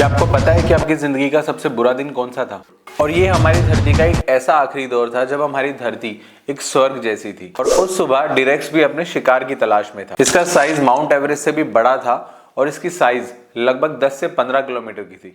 क्या आपको पता है कि आपकी जिंदगी का सबसे बुरा दिन कौन सा था? और ये हमारी धरती का एक ऐसा आखिरी दौर था जब हमारी धरती एक स्वर्ग जैसी थी। और उस सुबह डिरेक्स भी अपने शिकार की तलाश में था। इसका साइज माउंट एवरेस्ट से भी बड़ा था और इसकी साइज लगभग 10 से 15 किलोमीटर की थी।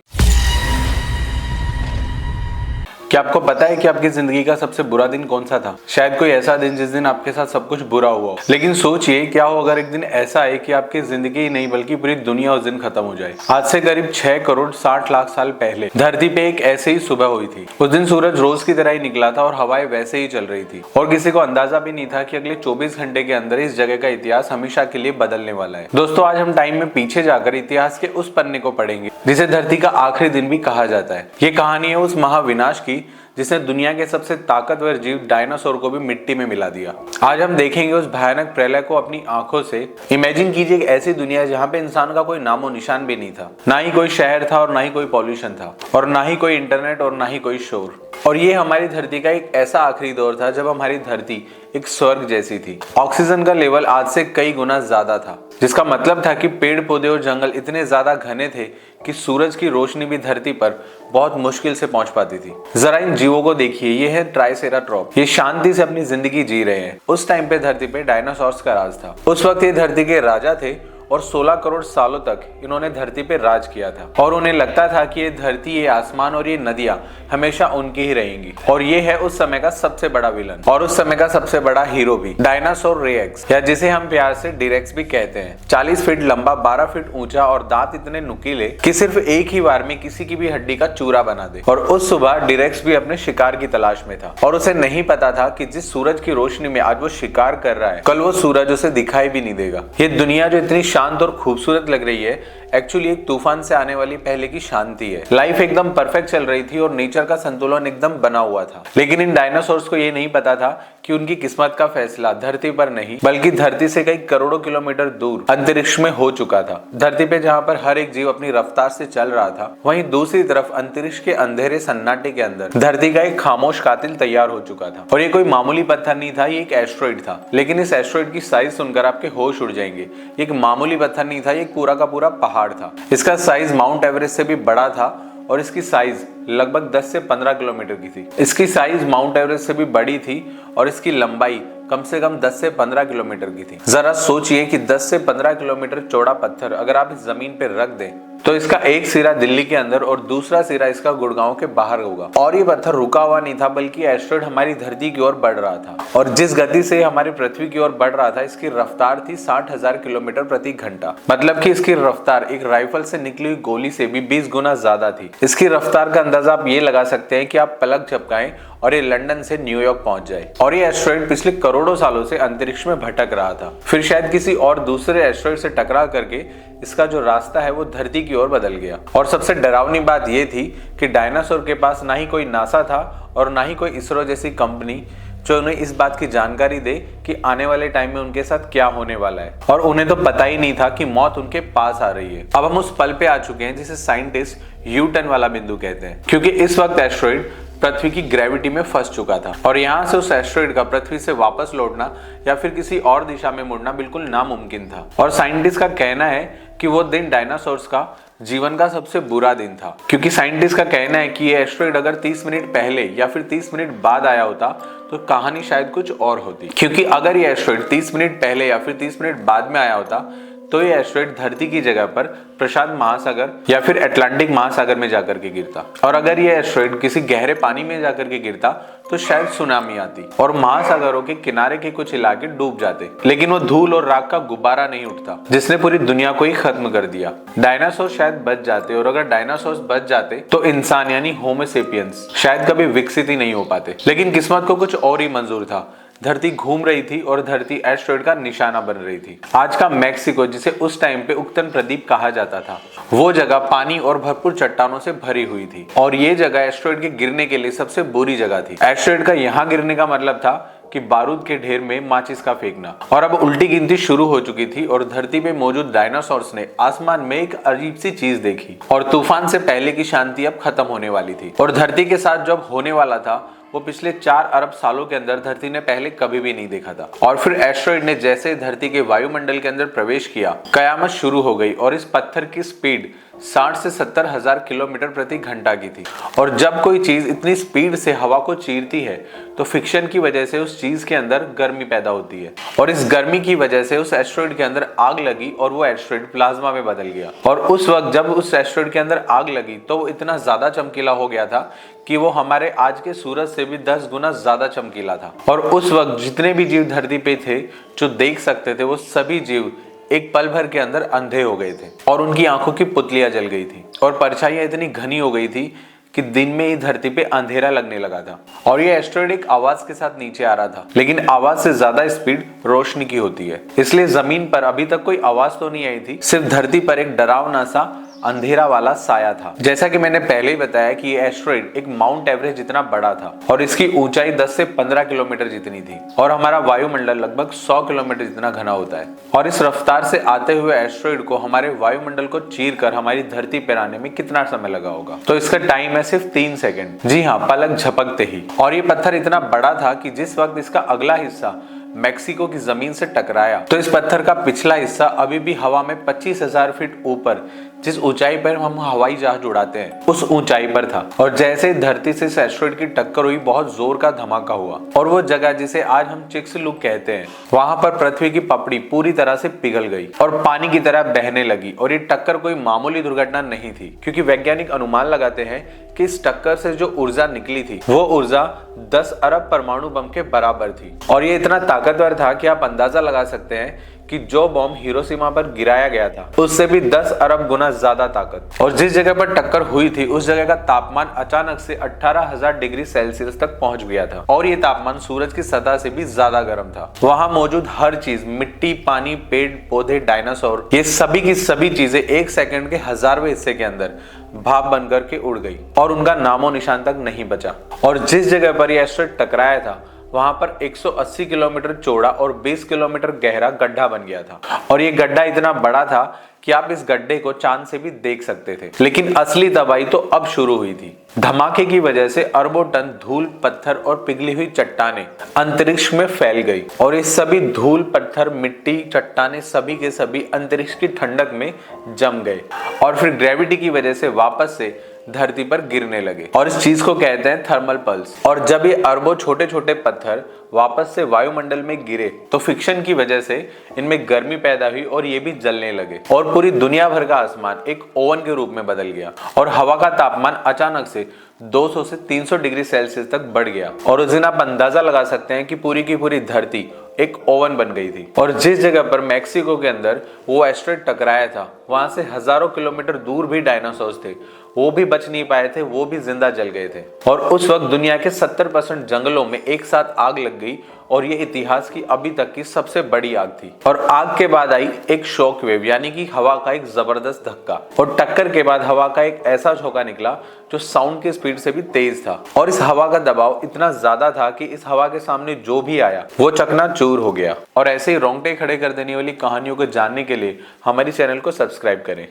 क्या आपको पता है कि आपकी जिंदगी का सबसे बुरा दिन कौन सा था? शायद कोई ऐसा दिन जिस दिन आपके साथ सब कुछ बुरा हुआ हो। लेकिन सोचिए, क्या हो अगर एक दिन ऐसा है कि आपकी जिंदगी ही नहीं बल्कि पूरी दुनिया उस दिन खत्म हो जाए। आज से करीब 6 करोड़ 60 लाख साल पहले धरती पे एक ऐसे ही सुबह हुई थी। उस दिन सूरज रोज की तरह ही निकला था और हवाएं वैसे ही चल रही थी और किसी को अंदाजा भी नहीं था कि अगले 24 घंटे के अंदर इस जगह का इतिहास हमेशा के लिए बदलने वाला है। दोस्तों, आज हम टाइम में पीछे जाकर इतिहास के उस पन्ने को पढ़ेंगे जिसे धरती का आखिरी दिन भी कहा जाता है। ये कहानी है उस महाविनाश की जिसने दुनिया के सबसे ताकतवर जीव डायनासोर को भी मिट्टी में मिला दिया। आज हम देखेंगे उस भयानक प्रलय को अपनी आंखों से। इमेजिन कीजिए एक ऐसी दुनिया जहां पे इंसान का कोई नामो निशान भी नहीं था, ना ही कोई शहर था और ना ही कोई पॉल्यूशन था और ना ही कोई इंटरनेट और ना ही कोई शोर। और ये हमारी धरती का एक ऐसा आखिरी दौर था जब हमारी धरती एक स्वर्ग जैसी थी। ऑक्सीजन का लेवल आज से कई गुना ज्यादा था, जिसका मतलब था कि पेड़ पौधे और जंगल इतने ज्यादा घने थे कि सूरज की रोशनी भी धरती पर बहुत मुश्किल से पहुंच पाती थी। जरा इन जीवों को देखिए, ये है ट्राइसेराटॉप्स। ये शांति से अपनी जिंदगी जी रहे हैं। उस टाइम पे धरती पे डायनासोर्स का राज था। उस वक्त ये धरती के राजा थे और 16 करोड़ सालों तक इन्होंने धरती पे राज किया था और उन्हें लगता था कि ये धरती, ये आसमान और ये नदियां हमेशा उनकी ही रहेंगी। और ये है उस समय का सबसे बड़ा विलन और उस समय का सबसे बड़ा हीरो भी, डायनासोर रेक्स, या जिसे हम प्यार से डिरेक्स भी कहते हैं। 40 फीट लंबा, 12 फीट ऊंचा और दांत इतने नुकीले कि सिर्फ एक ही बार में किसी की भी हड्डी का चूरा बना दे। और उस सुबह डिरेक्स भी अपने शिकार की तलाश में था और उसे नहीं पता था कि जिस सूरज की रोशनी में आज वो शिकार कर रहा है, कल वो सूरज उसे दिखाई भी नहीं देगा। ये दुनिया जो इतनी शांत और खूबसूरत लग रही है, एक्चुअली एक तूफान से आने वाली पहले की शांति है। लाइफ एकदम परफेक्ट चल रही थी और नेचर का संतुलन एकदम बना हुआ था। लेकिन इन डायनासोर्स को ये नहीं पता था कि उनकी किस्मत का फैसला धरती पर नहीं बल्कि धरती से कई करोड़ों किलोमीटर दूर अंतरिक्ष में हो चुका था। धरती पे जहाँ पर हर एक जीव अपनी रफ्तार से चल रहा था, वहीं दूसरी तरफ अंतरिक्ष के अंधेरे सन्नाटे के अंदर धरती का एक खामोश कातिल तैयार हो चुका था। और ये कोई मामूली पत्थर नहीं था, ये एक एस्ट्रॉइड था। लेकिन इस एस्ट्रॉइड की साइज सुनकर आपके होश उड़ जाएंगे। एक मामूली पत्थर नहीं था, ये पूरा का पूरा पहाड़ था। इसका साइज माउंट एवरेस्ट से भी बड़ा था और इसकी साइज लगभग 10 से 15 किलोमीटर की थी। इसकी साइज माउंट एवरेस्ट से भी बड़ी थी और इसकी लंबाई कम से कम 10 से 15 किलोमीटर की थी। जरा सोचिए कि 10 से 15 किलोमीटर चौड़ा पत्थर अगर आप इस जमीन पे रख दें तो इसका एक सिरा दिल्ली के अंदर और दूसरा सिरा इसका गुड़गांव के बाहर होगा। और ये पत्थर रुका हुआ नहीं था बल्कि एस्ट्रॉइड हमारी धरती की ओर बढ़ रहा था और जिस गति से हमारी पृथ्वी की ओर बढ़ रहा था, इसकी रफ्तार थी 60,000 किलोमीटर प्रति घंटा। मतलब कि इसकी रफ्तार एक राइफल से निकली हुई गोली से भी 20 गुना ज्यादा थी। इसकी रफ्तार का अंदाजा आप ये लगा सकते हैं कि आप पलक झपकाएं और ये लंदन से न्यूयॉर्क पहुंच जाए। और ये एस्ट्रॉइड पिछले करोड़ों सालों से अंतरिक्ष में भटक रहा था, फिर शायद किसी और दूसरे एस्ट्रॉइड से टकरा करके इसका जो रास्ता है वो धरती की ओर बदल गया। और सबसे डरावनी बात ये थी कि डायनासोर के पास ना ही कोई नासा था और ना ही कोई इसरो जैसी कंपनी जो उन्हें इस बात की जानकारी दे कि आने वाले टाइम में उनके साथ क्या होने वाला है। और उन्हें तो पता ही नहीं था कि मौत उनके पास आ रही है। अब हम उस पल पे आ चुके हैं जिसे साइंटिस्ट यू टर्न वाला बिंदु कहते हैं, क्योंकि इस वक्त एस्ट्रॉइड पृथ्वी की ग्रेविटी में फंस चुका था और यहाँ से उस एस्ट्रॉइड का पृथ्वी से वापस लौटना या फिर किसी और दिशा में मुड़ना बिल्कुल नामुमकिन था। और साइंटिस्ट का कहना है कि वो दिन डायनासोर्स का जीवन का सबसे बुरा दिन था, क्योंकि साइंटिस्ट का कहना है कि ये एस्ट्रॉइड अगर 30 मिनट पहले या फिर 30 मिनट बाद आया होता तो कहानी शायद कुछ और होती। क्योंकि अगर ये एस्ट्रॉइड 30 मिनट पहले या फिर 30 मिनट बाद में आया होता तो ये एस्ट्रॉइड धरती की जगह पर प्रशांत महासागर या फिर अटलांटिक महासागर में जाकर के गिरता। और अगर ये एस्ट्रॉइड किसी गहरे पानी में जाकर के गिरता तो शायद सुनामी आती और महासागरों के किनारे के कुछ इलाके डूब जाते। लेकिन वो धूल और राख का गुब्बारा नहीं उठता जिसने पूरी दुनिया को ही खत्म कर दिया। डायनासोर शायद बच जाते और अगर डायनासोर बच जाते तो इंसान यानी होमो सेपियंस शायद कभी विकसित ही नहीं हो पाते। लेकिन किस्मत को कुछ और ही मंजूर था। धरती घूम रही थी और धरती एस्ट्रॉइड का निशाना बन रही थी। आज का मैक्सिको, जिसे उस टाइम पे उक्तन प्रदीप कहा जाता था, वो जगह पानी और भरपूर चट्टानों से भरी हुई थी और ये जगह एस्ट्रॉइड के गिरने के लिए सबसे बुरी जगह थी। एस्ट्रॉइड का यहाँ गिरने का मतलब था कि बारूद के ढेर में माचिस का फेंकना। और अब उल्टी गिनती शुरू हो चुकी थी और धरती पे मौजूद डायनासोर्स ने आसमान में एक अजीब सी चीज देखी और तूफान से पहले की शांति अब खत्म होने वाली थी। और धरती के साथ जब होने वाला था वो पिछले 4 अरब सालों के अंदर धरती ने पहले कभी भी नहीं देखा था। और फिर एस्टेरॉयड ने जैसे धरती के वायुमंडल के अंदर प्रवेश किया, कयामत शुरू हो गई और इस पत्थर की स्पीड 60 से 70 हजार किलोमीटर प्रति घंटा की थी। और जब कोई चीज इतनी स्पीड से हवा को चीरती है तो फ्रिक्शन की वजह से उस चीज के अंदर गर्मी पैदा होती है और इस गर्मी की वजह से उस एस्टेरॉयड के अंदर आग लगी और वो एस्टेरॉयड प्लाज्मा में बदल गया। और उस वक्त जब उस एस्टेरॉयड के अंदर आग लगी तो वो इतना ज्यादा चमकीला हो गया था कि वो हमारे आज के सूरज से भी 10 गुना ज्यादा चमकीला था। और उस वक्त जितने भी जीव धरती पे थे जो देख सकते थे, वो सभी जीव एक पल भर के अंदर अंधे हो गए थे और उनकी आंखों की पुतलियां जल गई थी और परछाइयां इतनी घनी हो गई थी कि दिन में ही धरती पे अंधेरा लगने लगा था। और ये एस्टेरॉयड एक आवाज के साथ नीचे आ रहा था, लेकिन आवाज से ज्यादा स्पीड रोशनी की होती है, इसलिए जमीन पर अभी तक कोई आवाज तो नहीं आई थी, सिर्फ धरती पर एक डरावना सा अंधेरा वाला साया था। जैसा कि मैंने पहले ही बताया कि ये एस्टेरॉयड एक माउंट एवरेस्ट जितना बड़ा था और इसकी ऊंचाई 10 से 15 किलोमीटर जितनी थी और हमारा वायुमंडल लगभग 100 किलोमीटर जितना घना होता है। और इस रफ्तार से आते हुए एस्टेरॉयड को हमारे वायुमंडल को चीर कर हमारी धरती पर आने में कितना समय लगा होगा? तो इसका टाइम है सिर्फ 3 सेकेंड। जी हाँ, पलक झपकते ही। और ये पत्थर इतना बड़ा था कि जिस वक्त इसका अगला हिस्सा मैक्सिको की जमीन से टकराया तो इस पत्थर का पिछला हिस्सा अभी भी हवा में 25,000 फीट ऊपर, जिस ऊंचाई पर हम हवाई जहाज उड़ाते हैं, उस ऊंचाई पर था। और जैसे धरती से इस एस्टेरॉयड की टक्कर हुई, बहुत जोर का धमाका हुआ और वो जगह जिसे आज हम चिक्सलूक कहते हैं, वहां पर पृथ्वी की पपड़ी पूरी तरह से पिघल गई और पानी की तरह बहने लगी। और ये टक्कर कोई मामूली दुर्घटना नहीं थी, क्योंकि वैज्ञानिक अनुमान लगाते हैं कि इस टक्कर से जो ऊर्जा निकली थी वो ऊर्जा 10 अरब परमाणु बम के बराबर थी। और ये इतना ताकतवर था कि आप अंदाजा लगा सकते हैं कि जो बॉम्ब हिरोशिमा पर गिराया गया था उससे भी 10 अरब गुना ज्यादा ताकत। और जिस जगह पर टक्कर हुई थी उस जगह का तापमान अचानक से 18,000 डिग्री सेल्सियस तक पहुंच गया था और ये तापमान सूरज की सतह से भी ज्यादा गर्म था। वहां मौजूद हर चीज, मिट्टी, पानी, पेड़ पौधे, डायनासोर, ये सभी की सभी चीजें 1 सेकंड के 1000वें हिस्से के अंदर भाप बनकर के उड़ गई और उनका नामो निशान तक नहीं बचा। और जिस जगह पर यह एस्टेरॉयड टकराया था वहां पर 180 किलोमीटर चौड़ा और 20 किलोमीटर गहरा गड्ढा बन गया था। और ये गड्ढा इतना बड़ा था कि आप इस गड्ढे को चांद से भी देख सकते थे। लेकिन असली तबाही तो अब शुरू हुई थी। धमाके की वजह से अरबों टन धूल, पत्थर और पिघली हुई चट्टानें अंतरिक्ष में फैल गई और ये सभी धूल, पत्थर, मिट्टी, चट्टानें सभी के सभी अंतरिक्ष की ठंडक में जम गए और फिर ग्रेविटी की वजह से वापस से धरती पर गिरने लगे और इस चीज को कहते हैं थर्मल पल्स। और जब ये अरबों छोटे छोटे पत्थर वापस से वायुमंडल में गिरे तो फ्रिक्शन की वजह से इनमें गर्मी पैदा हुई और ये भी जलने लगे और पूरी दुनिया भर का आसमान एक ओवन के रूप में बदल गया और हवा का तापमान अचानक से 200 से 300 डिग्री सेल्सियस तक बढ़ गया। और उस दिन आप अंदाजा लगा सकते हैं कि पूरी की पूरी धरती एक ओवन बन गई थी। और जिस जगह पर मैक्सिको के अंदर वो एस्टेरॉयड टकराया था वहां से हजारों किलोमीटर दूर भी डायनासोर्स थे, वो भी बच नहीं पाए थे, वो भी जिंदा जल गए थे। और उस वक्त दुनिया के 70% जंगलों में एक साथ आग लग गई और ये इतिहास की अभी तक की सबसे बड़ी आग थी। और आग के बाद आई एक शॉक वेव, यानी कि हवा का एक जबरदस्त धक्का। और टक्कर के बाद हवा का एक ऐसा झोंका निकला जो साउंड की स्पीड से भी तेज था। और इस हवा का दबाव इतना ज्यादा था कि इस हवा के सामने जो भी आया वो चकनाचूर हो गया। और ऐसे ही रोंगटे खड़े कर देने वाली कहानियों को जानने के लिए हमारी चैनल को सब्सक्राइब करें।